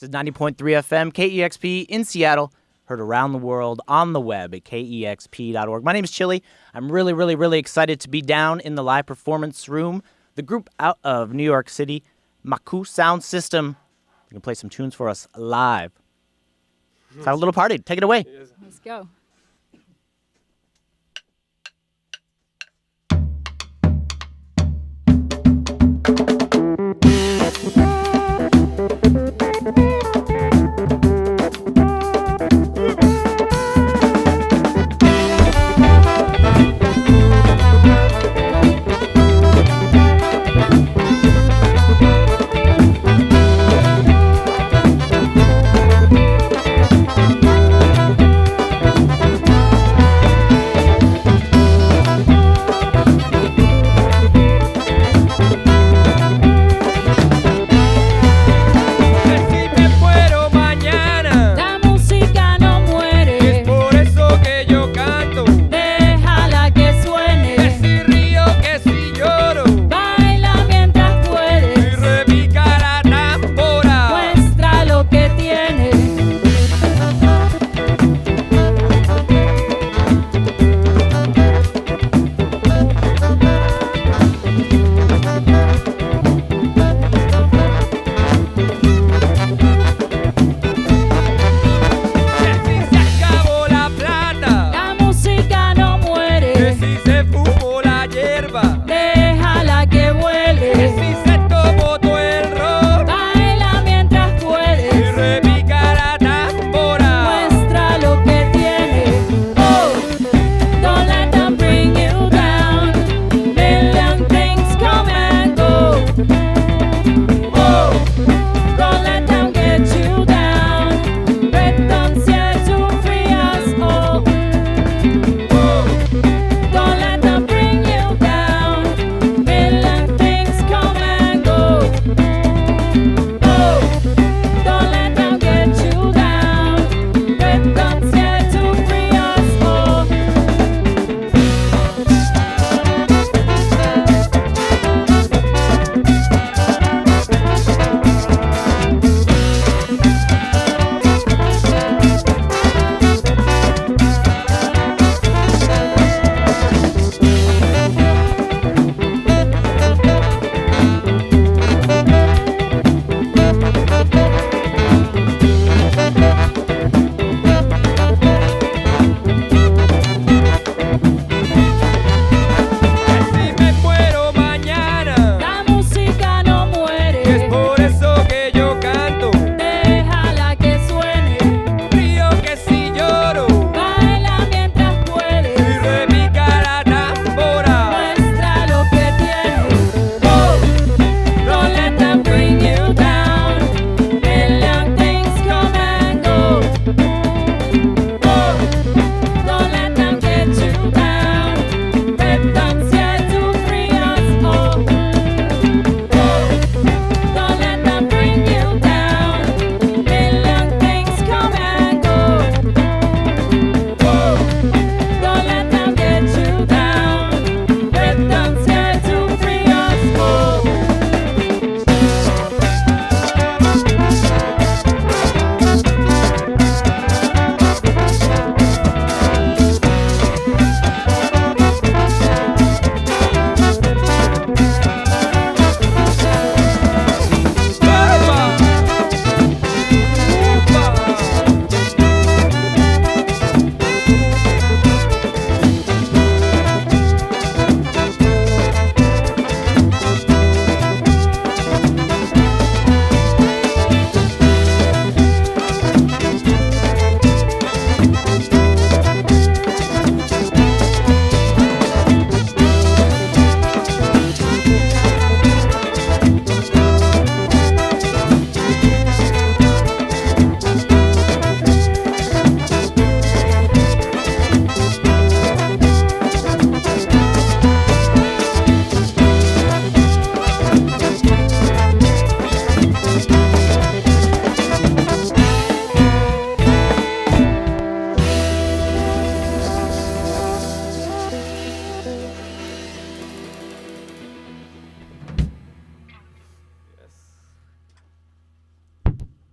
This is 90.3 FM, KEXP in Seattle, heard around the world on the web at KEXP.org. My name is Shelly. I'm really excited to be down in the live performance room. The group out of New York City, M.A.K.U SoundSystem, you can play some tunes for us live. Let's have a little party. Take it away. Let's go.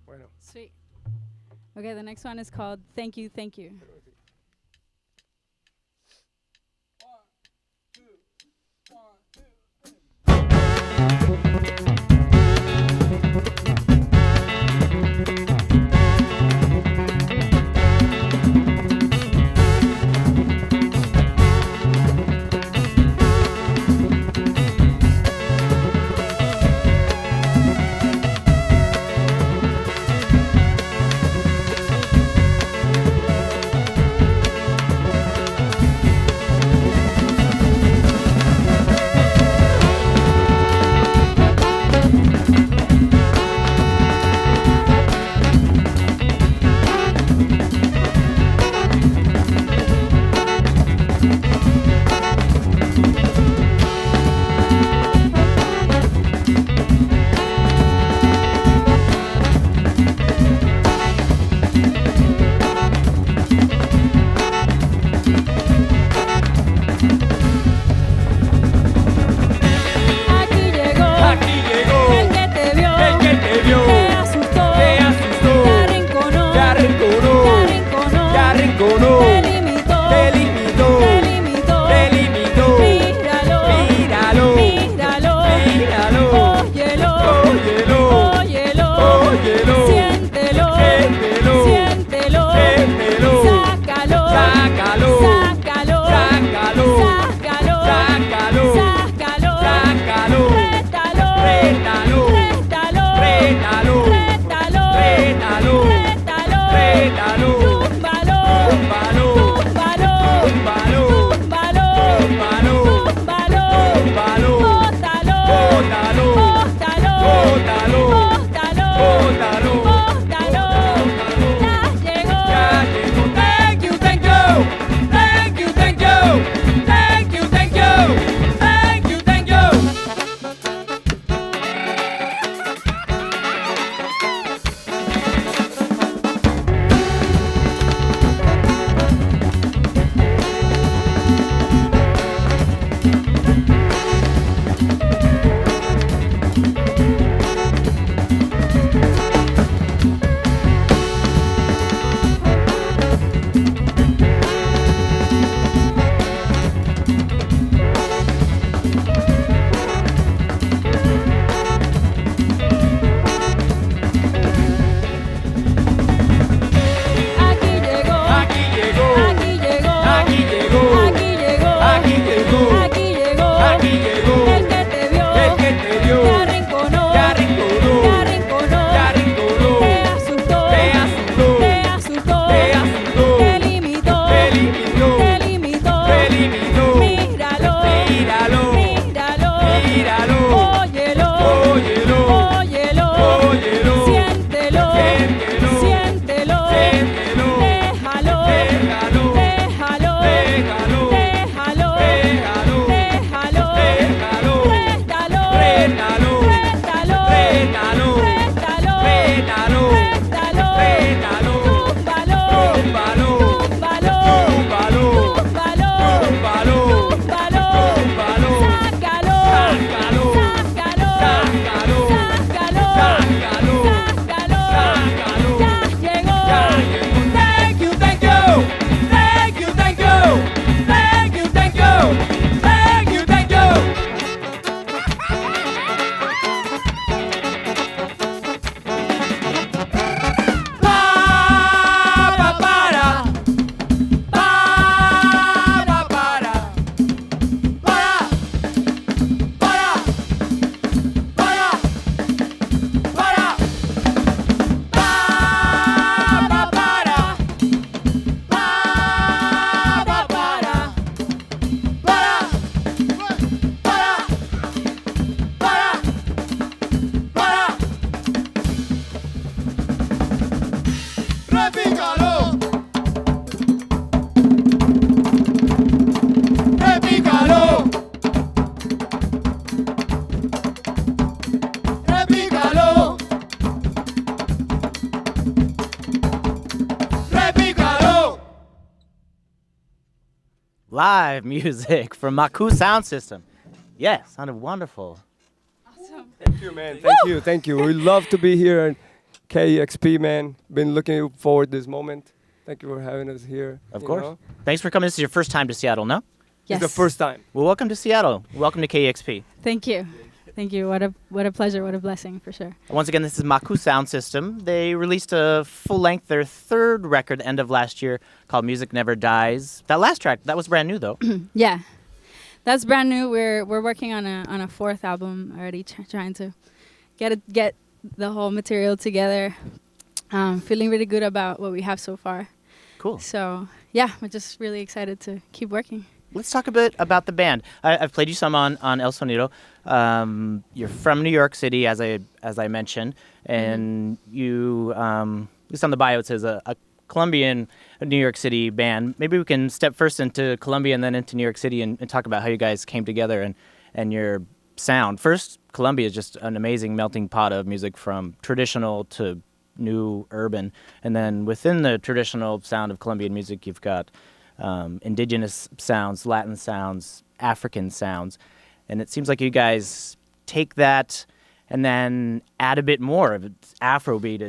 Bueno. Sweet. Okay, the next one is called Thank You, Thank You. live music from M.A.K.U SoundSystem. Yes, sounded wonderful. Awesome. Thank you, man. Thank you. We love to be here. And KEXP, man. Been looking forward to this moment. Thank you for having us here. Of course. Thanks for coming. This is your first time to Seattle, no? Yes. It's the first time. Well, welcome to Seattle. Welcome to KEXP. Thank you. Thank you. What a pleasure. What a blessing, for sure. Once again, this is M.A.K.U SoundSystem. They released a full-length, their third record, the end of last year, called Music Never Dies. That last track, that was brand new, though. Yeah, that's brand new. We're working on a fourth album already, trying to get the whole material together. Feeling really good about what we have so far. Cool. So yeah, we're just really excited to keep working. Let's talk a bit about the band. I've played you some on El Sonido. You're from New York City, as I mentioned, and you, at least on the bio, it says a Colombian New York City band. Maybe we can step first into Colombia and then into New York City and talk about how you guys came together and your sound. First, Colombia is just an amazing melting pot of music from traditional to new urban, and then within the traditional sound of Colombian music, you've got indigenous sounds, Latin sounds, African sounds, and it seems like you guys take that and then add a bit more of it's Afrobeat,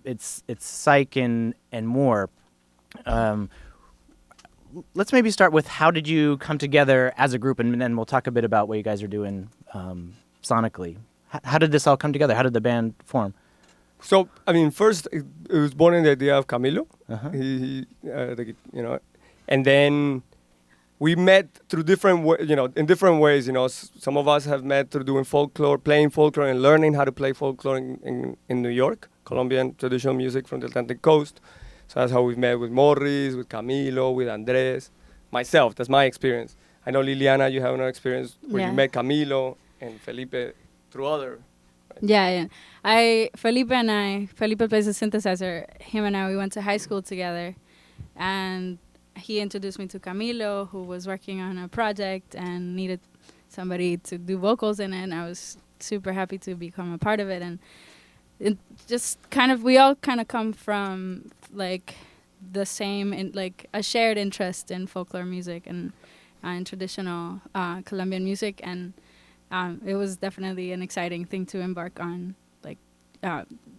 it's psych and more. Let's maybe start with how did you come together as a group, and then we'll talk a bit about what you guys are doing sonically. How did this all come together? How did the band form? So, I mean, first, it was born in the idea of Camilo. Uh-huh. And then we met through in different ways. Some of us have met through doing folklore, playing folklore, and learning how to play folklore in New York, Colombian traditional music from the Atlantic coast. So that's how we've met with Morris, with Camilo, with Andres, myself. That's my experience. I know Liliana, you have another experience where you met Camilo and Felipe through other. Yeah. Felipe plays the synthesizer. Him and I, we went to high school together, and he introduced me to Camilo, who was working on a project and needed somebody to do vocals in it, and I was super happy to become a part of it. And it just we all kind of come from like the same, like a shared interest in folklore music and in traditional Colombian music, and it was definitely an exciting thing to embark on, like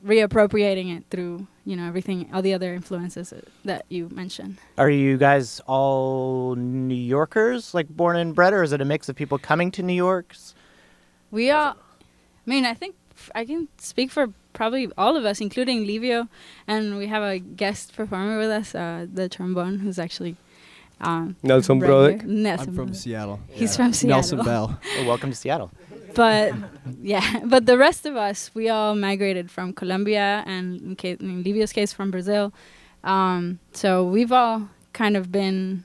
reappropriating it through everything, all the other influences that you mentioned. Are you guys all New Yorkers, like born and bred, or is it a mix of people coming to New York? We all, I think I can speak for probably all of us, including Livio, and we have a guest performer with us, the trombone, who's actually Nelson Brodek. I'm from Seattle. He's from Seattle. Nelson Bell. Well, welcome to Seattle. But but the rest of us, we all migrated from Colombia, and in Livio's case, from Brazil. So we've all kind of been,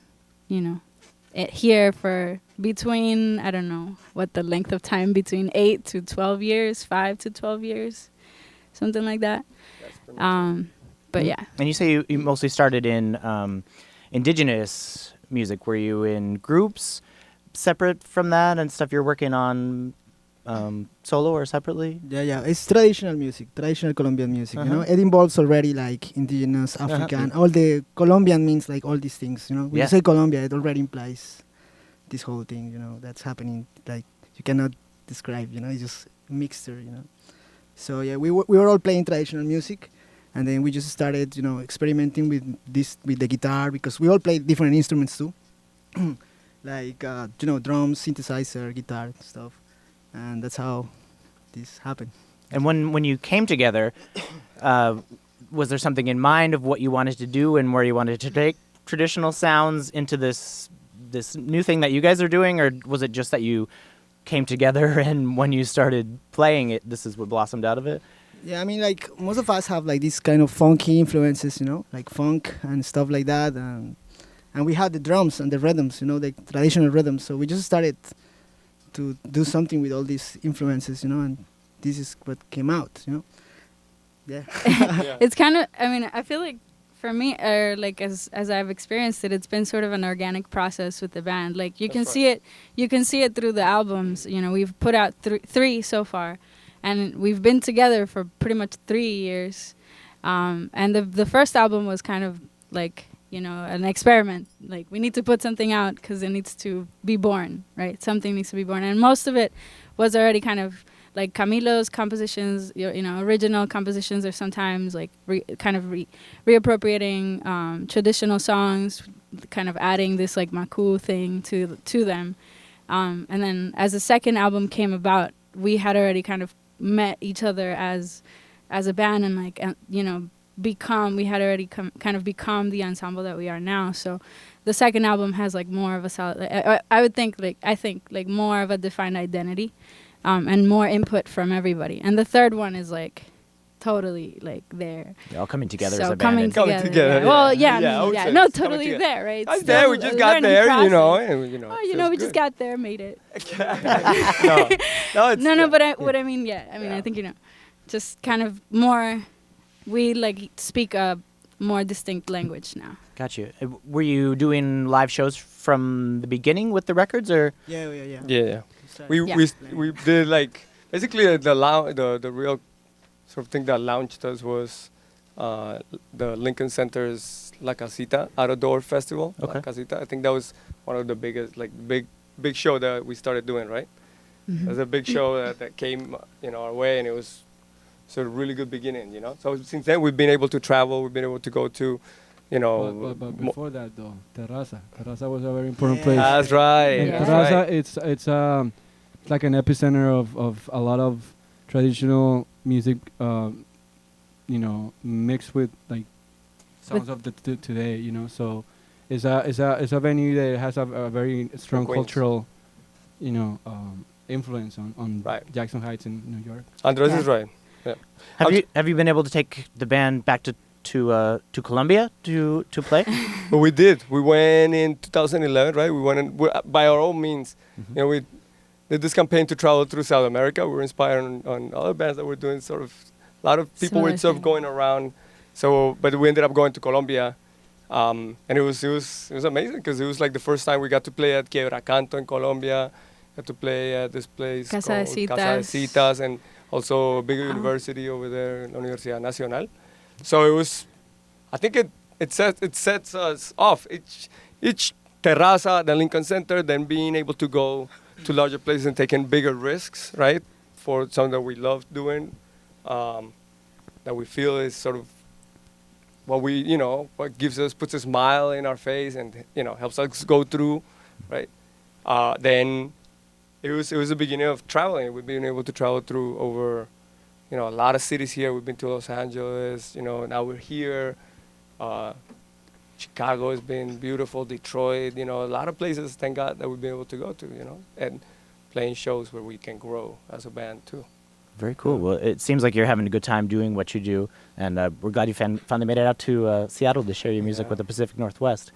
here for between, I don't know what the length of time, between 8 to 12 years, 5 to 12 years, something like that. But yeah. And you say you mostly started in indigenous music. Were you in groups separate from that and stuff you're working on solo or separately? Yeah. It's traditional music, traditional Colombian music. It involves already like indigenous, African. All the Colombian means like all these things. When you say Colombia, it already implies this whole thing. That's happening. Like you cannot describe. It's just a mixture. So yeah, we were all playing traditional music. And then we just started, experimenting with the guitar, because we all play different instruments too, like drums, synthesizer, guitar, stuff, and that's how this happened. And when you came together, was there something in mind of what you wanted to do and where you wanted to take traditional sounds into this new thing that you guys are doing, or was it just that you came together and when you started playing it, this is what blossomed out of it? Yeah, like most of us have like these kind of funky influences, like funk and stuff like that, and we had the drums and the rhythms, the traditional rhythms. So we just started to do something with all these influences, and this is what came out, Yeah. It's kind of, I feel like for me, or like as I've experienced it, it's been sort of an organic process with the band. Like you can see it through the albums. We've put out three so far. And we've been together for pretty much 3 years. And the first album was kind of like, an experiment. Like, we need to put something out because it needs to be born, right? Something needs to be born. And most of it was already kind of like Camilo's compositions, original compositions are sometimes like reappropriating traditional songs, kind of adding this like M.A.K.U thing to them. And then as the second album came about, we had already kind of met each other as a band and like we had already kind of become the ensemble that we are now. So the second album has like more of a solid, I think more of a defined identity, and more input from everybody. And the third one is like totally like there. You're all coming together So as a band. coming and- together. together, Yeah. Well, yeah. yeah, Yeah, I would say no, it's coming totally together. there, right? I was Still there. We just a got learning there, process. and Oh, it feels we just good. got there, made it. No, it's, No, yeah. but what I mean, yeah. I mean, Yeah. I think, just kind of more, we like speak a more distinct language now. Got you. Were you doing live shows from the beginning with the records, or? Yeah. We Yeah. we did like basically the real sort of thing that launched us was the Lincoln Center's La Casita Out-of-Door Festival. Okay. La Casita. I think that was one of the biggest, like big show that we started doing, right? It was a big show that came our way, and it was sort of really good beginning, So since then we've been able to travel. We've been able to go to, But before that, though, Terraza was a very important place. That's right. And Yeah. That's Terraza, right. it's like an epicenter of a lot of traditional music, mixed with like sounds of the today, So it's a venue that has a very strong Queens. cultural, influence on Right. Jackson Heights in New York. Andres Yeah. is right. Yeah. Have you been able to take the band back to Colombia to play? But we did. We went in 2011, right? We went by our own means. We did this campaign to travel through South America. We were inspired on other bands that were doing sort of, a lot of people Similar were sort of thing. going around. So, but we ended up going to Colombia, and it was amazing because it was like the first time we got to play at Quebracanto in Colombia. Got to play at this place Casa de called Casa de Citas. Citas, and also a bigger university over there, La Universidad Nacional. So it was, I think it sets us off. Each terraza, the Lincoln Center, then being able to go to larger places and taking bigger risks, right? For something that we love doing, that we feel is sort of what puts a smile in our face and, helps us go through, right? Then it was the beginning of traveling. We've been able to travel through over, a lot of cities here. We've been to Los Angeles, now we're here. Chicago has been beautiful, Detroit, a lot of places, thank God, that we've been able to go to, and playing shows where we can grow as a band too. Very cool. Well, it seems like you're having a good time doing what you do, and we're glad you finally made it out to Seattle to share your music with the Pacific Northwest.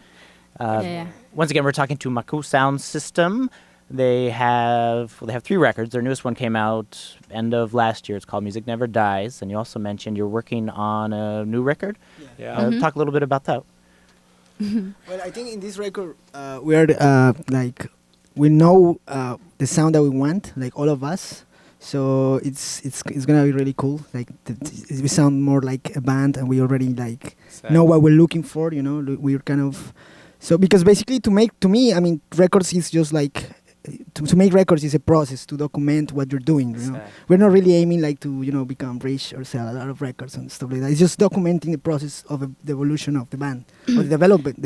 Yeah. Once again, we're talking to M.A.K.U SoundSystem. They have 3 records. Their newest one came out end of last year. It's called Music Never Dies. And you also mentioned you're working on a new record. Yeah. Talk a little bit about that. Well, I think in this record, we are we know the sound that we want, like all of us. So it's gonna be really cool. Like we sound more like a band, and we already know what we're looking for. We're kind of because basically to me, I mean, records is just like. To make records is a process to document what you're doing. We're not really aiming to become rich or sell a lot of records and stuff like that. It's just documenting the process of the evolution of the band, or the development,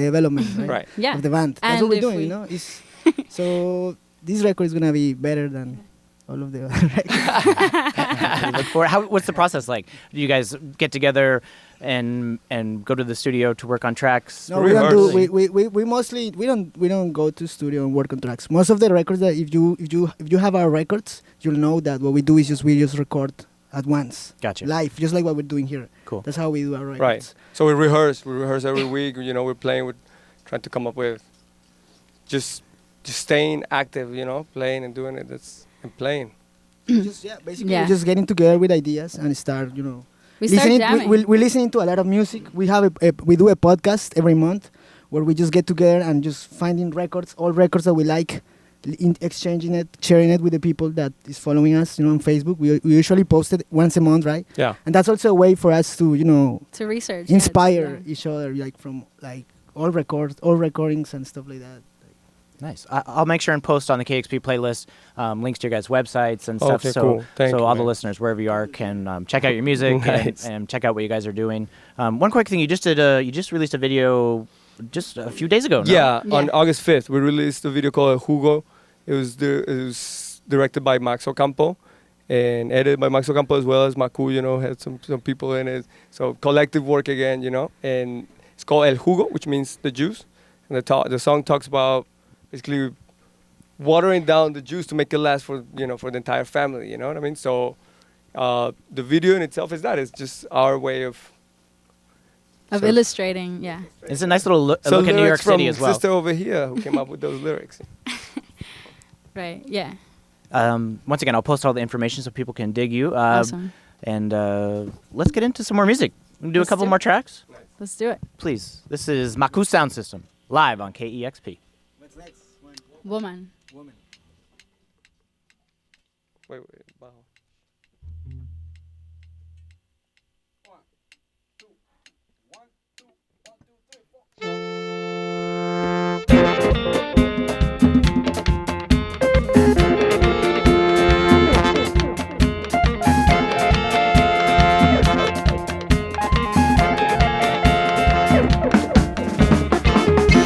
Right. Yeah. of the band. That's And what we're if doing, So this record is gonna be better than all of the other records. Look forward. What's the process like? Do you guys get together and go to the studio to work on tracks? No, we don't do. We mostly we don't go to studio and work on tracks. Most of the records that if you have our records, you'll know that what we do is we just record at once. Gotcha. Live, just like what we're doing here. Cool. That's how we do our records. Right. So we rehearse every week. We're playing. We're trying to come up with just staying active. Playing and doing it. And playing. Basically we're just getting together with ideas and start, We start listening. jamming. We're listening to a lot of music. We have we do a podcast every month where we just get together and just finding records, all records that we like, exchanging it, sharing it with the people that is following us, on Facebook. We usually post it once a month, right? Yeah. And that's also a way for us to, to research. inspire each other, from all recordings and stuff like that. Nice. I'll make sure and post on the KEXP playlist links to your guys' websites and stuff. Okay, so cool. Thank you, all the man. listeners, wherever you are, can check out your music Nice. and check out what you guys are doing. One quick thing, you just released a video just a few days ago, no? Yeah, on August 5th, we released a video called Jugo. It was directed by Max Ocampo and edited by Max Ocampo as well as M.A.K.U, you know, had some people in it. So collective work again, you know. And it's called El Jugo, which means the juice. And the song talks about basically watering down the juice to make it last for the entire family, you know what I mean? So the video in itself is that. It's just our way of illustrating, yeah. It's a nice little look at New York City as well. Sister over here who came up with those lyrics. Right, yeah. Once again, I'll post all the information so people can dig you. Awesome. And let's get into some more music. We'll do a couple more tracks. Let's do it. Please. This is M.A.K.U SoundSystem, live on KEXP. What's next? Womyn. Wait, bajo.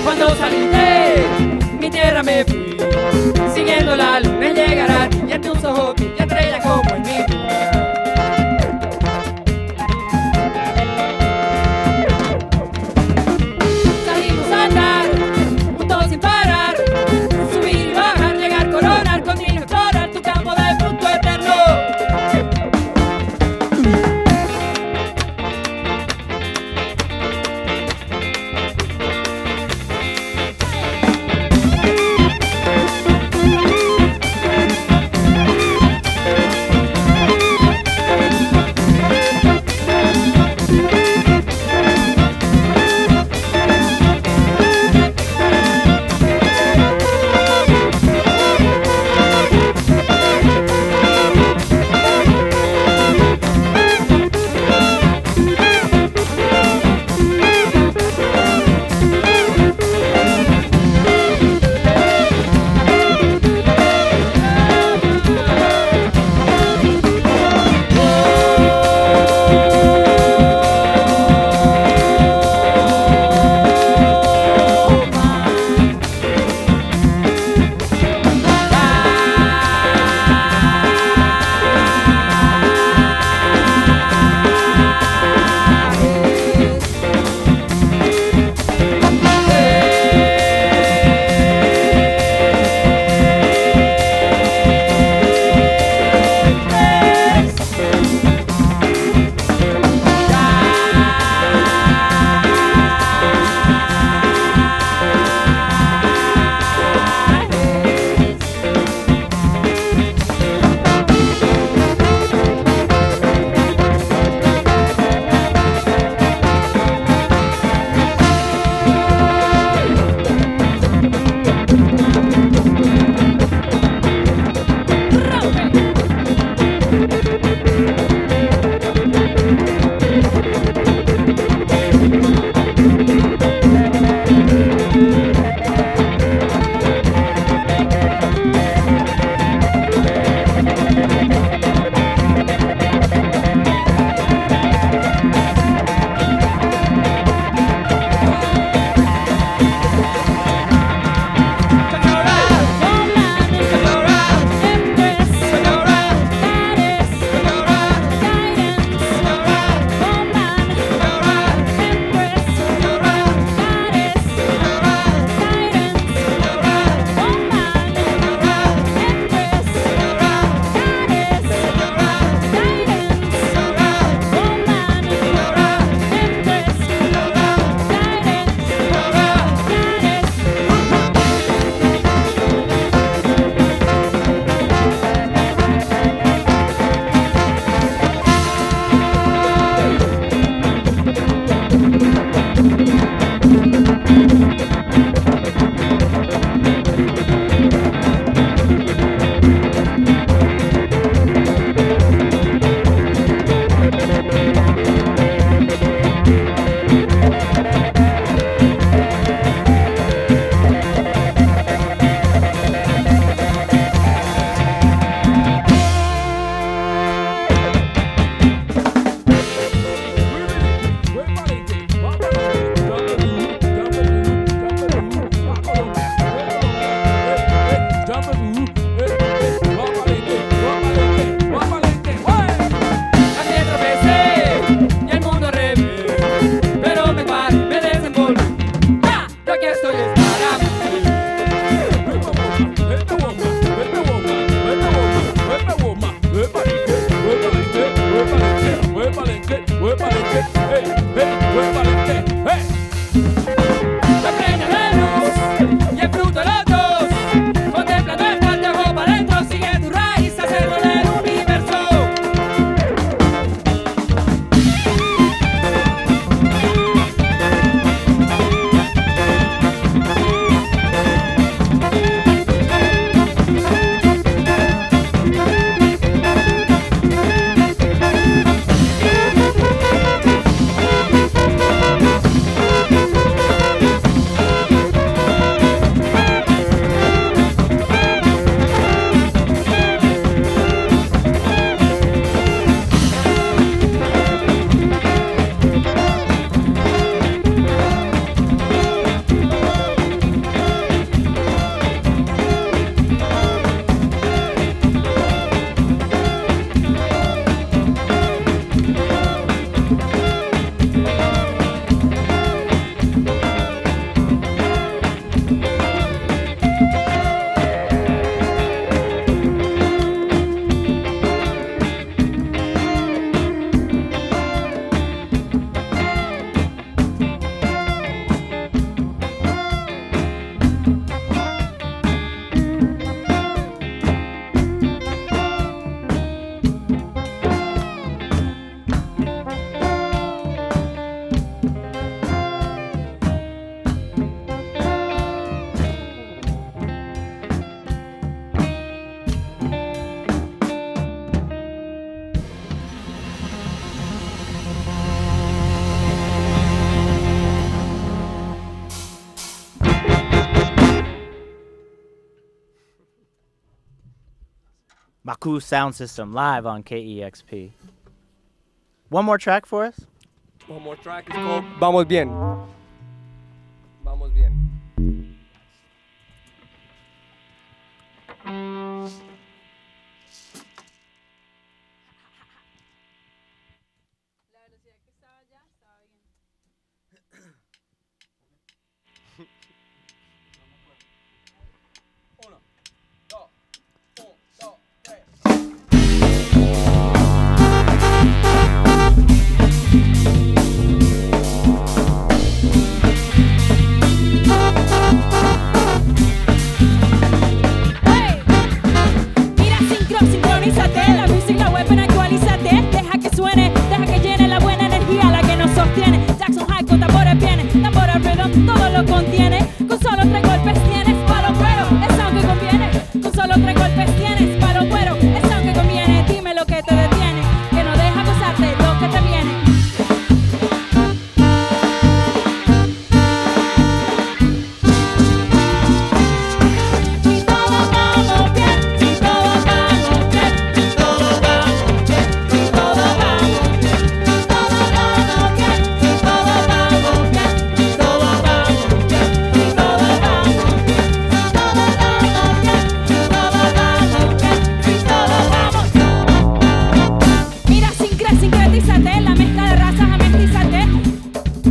Cuando salí de mi tierra me fui, siguiendo la luna llegará y en tus ojos vi estrella como M.A.K.U SoundSystem live on KEXP. One more track for us? One more track is called Vamos Bien. Vamos Bien. Todo lo contiene, con solo 3 golpes tienes palo cuero, es aunque conviene, con solo 3 golpes tienes palo cuero, es aunque conviene, dime lo que te detiene, que no deja gozarte lo que te viene. Y todo vamos bien, y todo vamos bien, y todo vamos bien, y todo vamos bien, y todo vamos bien, y todo vamos bien. Sincretízate, la mezcla de razas amestízate.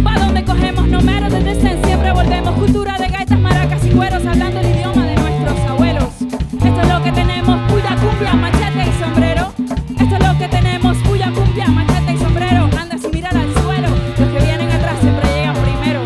Pa' donde cogemos números de descent, siempre volvemos. Cultura de gaitas, maracas y güeros, hablando el idioma de nuestros abuelos. Esto es lo que tenemos, puya, cumbia, machete y sombrero. Esto es lo que tenemos, puya, cumbia, machete y sombrero. Anda sin mirar al suelo, los que vienen atrás siempre llegan primero.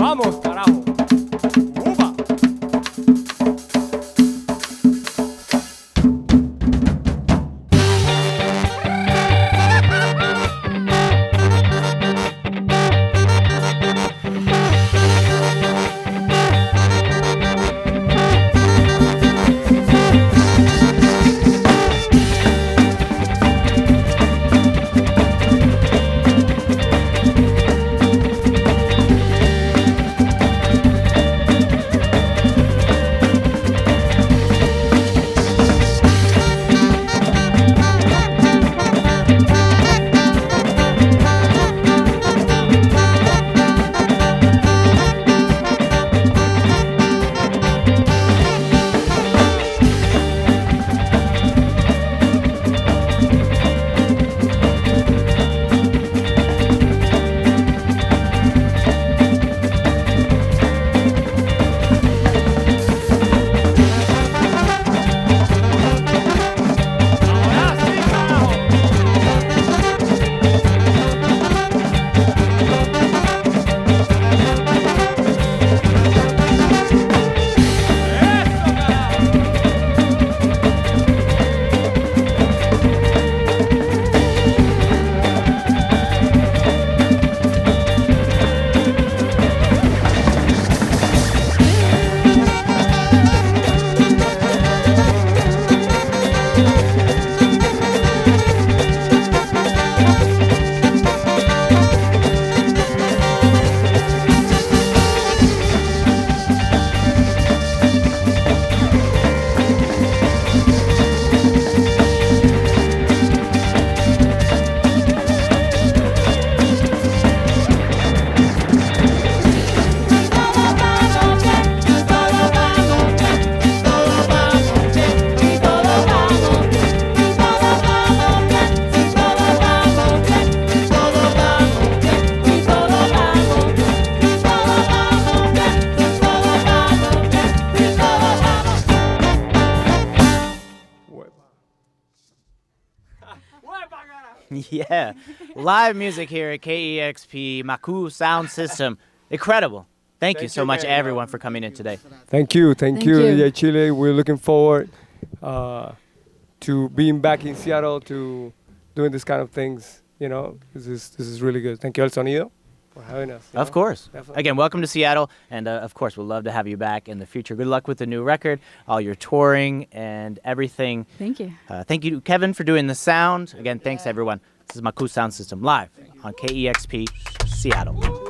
Vamos, carajo. Upa. Yeah. Live music here at KEXP M.A.K.U SoundSystem. Incredible. Thank you so much, everyone, for coming in today. Thank you. Thank you. DJ Chile. We're looking forward to being back in Seattle, to doing this kind of things. You know, this is really good. Thank you, El Sonido, for having us. Of course. Definitely. Again, welcome to Seattle. And, of course, we'd love to have you back in the future. Good luck with the new record, all your touring and everything. Thank you. Thank you, Kevin, for doing the sound. Again, thanks, everyone. This is M.A.K.U SoundSystem live on KEXP Seattle.